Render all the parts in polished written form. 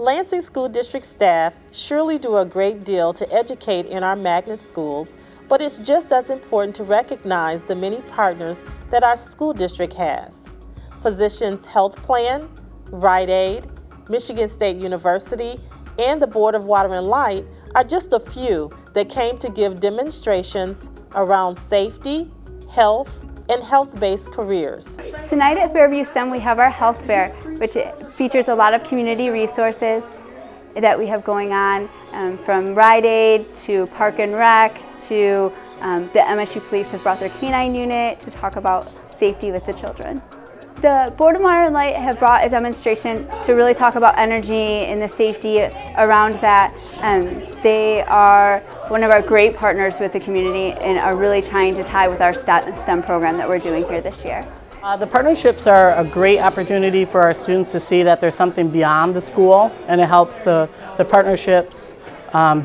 Lansing School District staff surely do a great deal to educate in our magnet schools, but it's just as important to recognize the many partners that our school district has. Physicians Health Plan, Rite Aid, Michigan State University, and the Board of Water and Light are just a few that came to give demonstrations around safety, health, and health-based careers. Tonight at Fairview STEM we have our health fair, which features a lot of community resources that we have going on, from Rite Aid to Park and Rec to the MSU Police have brought their canine unit to talk about safety with the children. The Board of Water and Light have brought a demonstration to really talk about energy and the safety around that. They are one of our great partners with the community and are really trying to tie with our STEM program that we're doing here this year. The partnerships are a great opportunity for our students to see that there's something beyond the school, and it helps the partnerships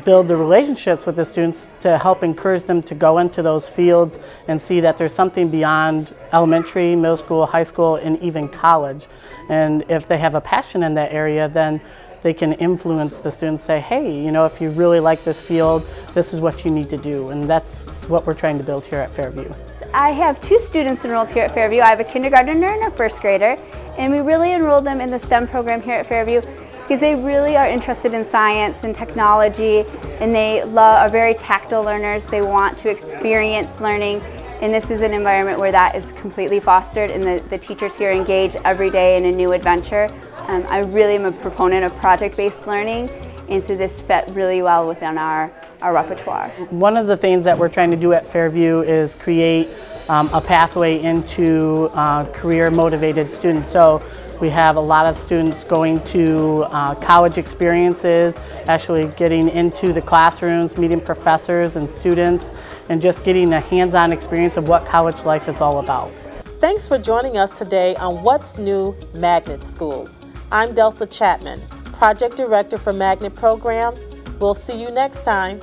build the relationships with the students to help encourage them to go into those fields and see that there's something beyond elementary, middle school, high school, and even college. And if they have a passion in that area, then they can influence the students, say, hey, you know, if you really like this field, this is what you need to do. And that's what we're trying to build here at Fairview. I have 2 students enrolled here at Fairview. I have a kindergartner and a first grader, and we really enrolled them in the STEM program here at Fairview because they really are interested in science and technology, and they are very tactile learners. They want to experience learning, and this is an environment where that is completely fostered, and the teachers here engage every day in a new adventure. I really am a proponent of project-based learning, and so this fit really well within our repertoire. One of the things that we're trying to do at Fairview is create a pathway into career-motivated students. So we have a lot of students going to college experiences, actually getting into the classrooms, meeting professors and students, and just getting a hands-on experience of what college life is all about. Thanks for joining us today on What's New Magnet Schools. I'm Delsa Chapman, Project Director for Magnet Programs. We'll see you next time.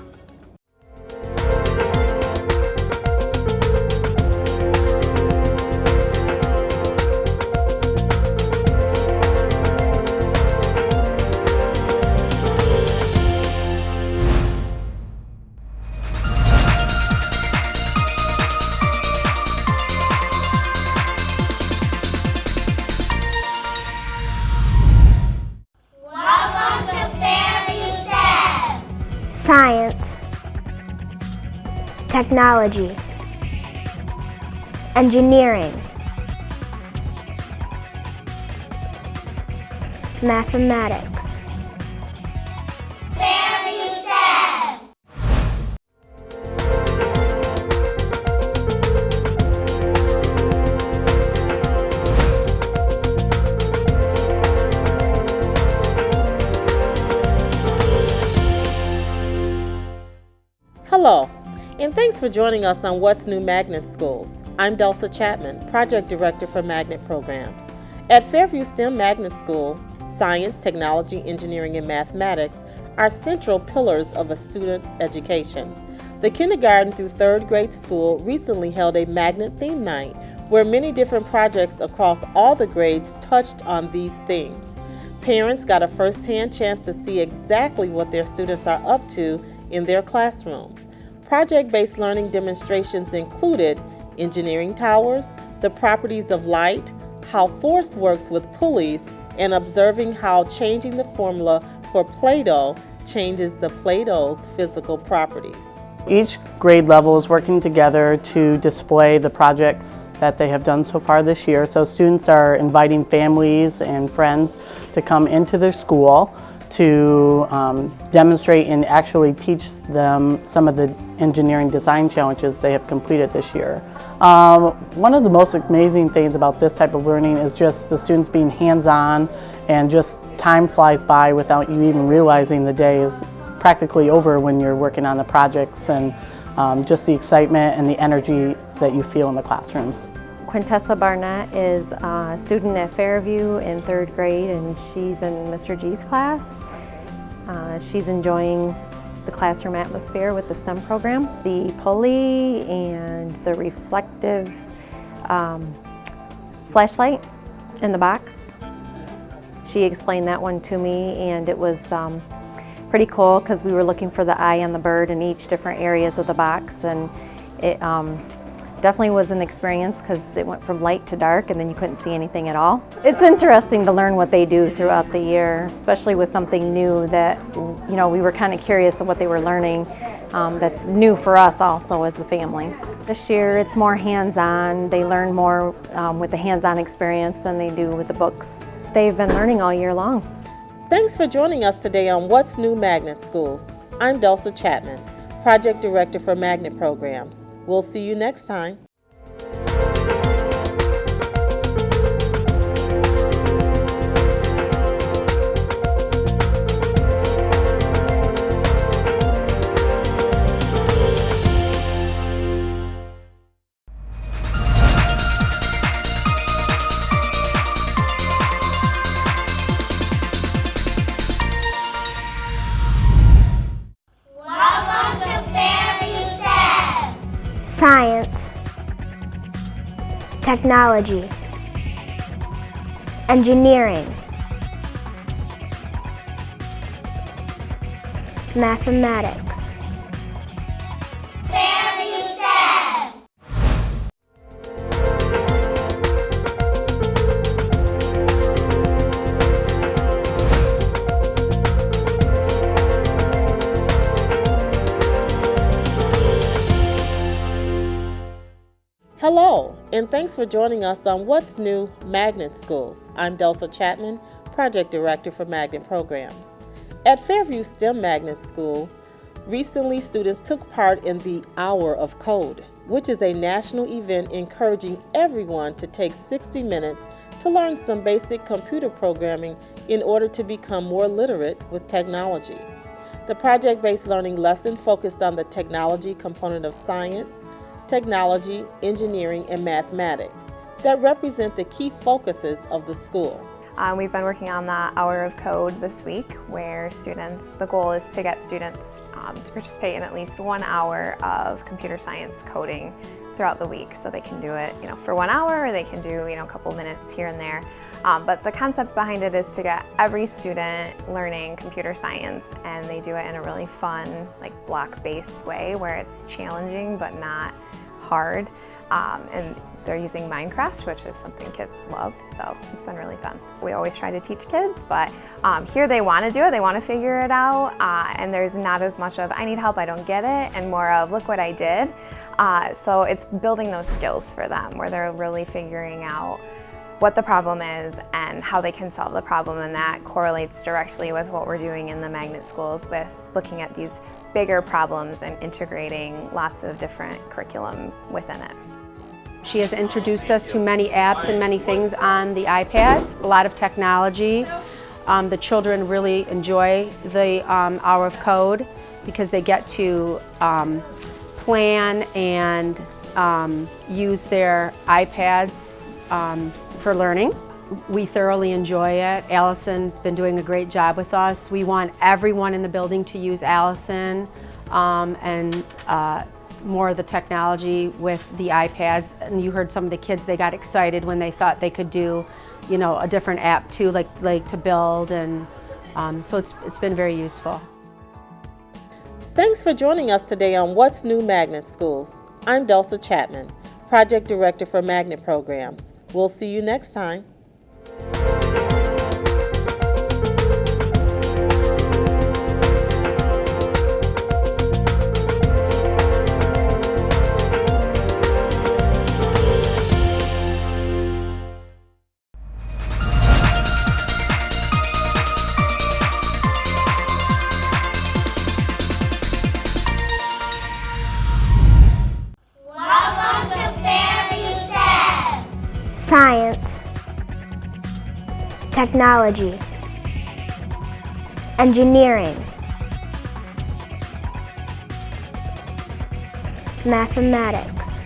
Science, technology, engineering, mathematics. Fairview STEM. Hello, and thanks for joining us on What's New Magnet Schools. I'm Delsa Chapman, Project Director for Magnet Programs. At Fairview STEM Magnet School, science, technology, engineering, and mathematics are central pillars of a student's education. The kindergarten through 3rd grade school recently held a magnet theme night where many different projects across all the grades touched on these themes. Parents got a first-hand chance to see exactly what their students are up to in their classrooms. Project-based learning demonstrations included engineering towers, the properties of light, how force works with pulleys, and observing how changing the formula for Play-Doh changes the Play-Doh's physical properties. Each grade level is working together to display the projects that they have done so far this year. So students are inviting families and friends to come into their school to demonstrate and actually teach them some of the engineering design challenges they have completed this year. One of the most amazing things about this type of learning is just the students being hands-on, and just time flies by without you even realizing the day is practically over when you're working on the projects, and just the excitement and the energy that you feel in the classrooms. Quintessa Barnett is a student at Fairview in 3rd grade, and she's in Mr. G's class. She's enjoying the classroom atmosphere with the STEM program. The pulley and the reflective flashlight in the box. She explained that one to me, and it was pretty cool because we were looking for the eye on the bird in each different areas of the box, and it definitely was an experience because it went from light to dark and then you couldn't see anything at all. It's interesting to learn what they do throughout the year, especially with something new that, you know, we were kind of curious of what they were learning that's new for us also as the family. This year it's more hands-on. They learn more with the hands-on experience than they do with the books. They've been learning all year long. Thanks for joining us today on What's New Magnet Schools. I'm Dulce Chapman, Project Director for Magnet Programs. We'll see you next time. Science, technology, engineering, mathematics. Fairview STEM. Hello, and thanks for joining us on What's New Magnet Schools. I'm Dulce Chapman, Project Director for Magnet Programs. At Fairview STEM Magnet School, recently students took part in the Hour of Code, which is a national event encouraging everyone to take 60 minutes to learn some basic computer programming in order to become more literate with technology. The project-based learning lesson focused on the technology component of science, technology, engineering, and mathematics that represent the key focuses of the school. We've been working on the Hour of Code this week, where the goal is to get students to participate in at least 1 hour of computer science coding throughout the week. So they can do it, for 1 hour, or they can do, a couple minutes here and there. But the concept behind it is to get every student learning computer science, and they do it in a really fun, block-based way where it's challenging but not hard, and they're using Minecraft, which is something kids love, so it's been really fun. We always try to teach kids, but here they want to do it, they want to figure it out, and there's not as much of I need help, I don't get it, and more of look what I did. So it's building those skills for them where they're really figuring out what the problem is and how they can solve the problem, and that correlates directly with what we're doing in the magnet schools with looking at these bigger problems and integrating lots of different curriculum within it. She has introduced us to many apps and many things on the iPads, a lot of technology. The children really enjoy the Hour of Code because they get to plan and use their iPads for learning. We thoroughly enjoy it. Allison's been doing a great job with us. We want everyone in the building to use Allison and more of the technology with the iPads. And you heard some of the kids, they got excited when they thought they could do, a different app too, like to build, and so it's been very useful. Thanks for joining us today on What's New Magnet Schools. I'm Dulce Chapman, Project Director for Magnet Programs. We'll see you next time. Welcome to Fairview STEM. Science, technology, engineering, mathematics.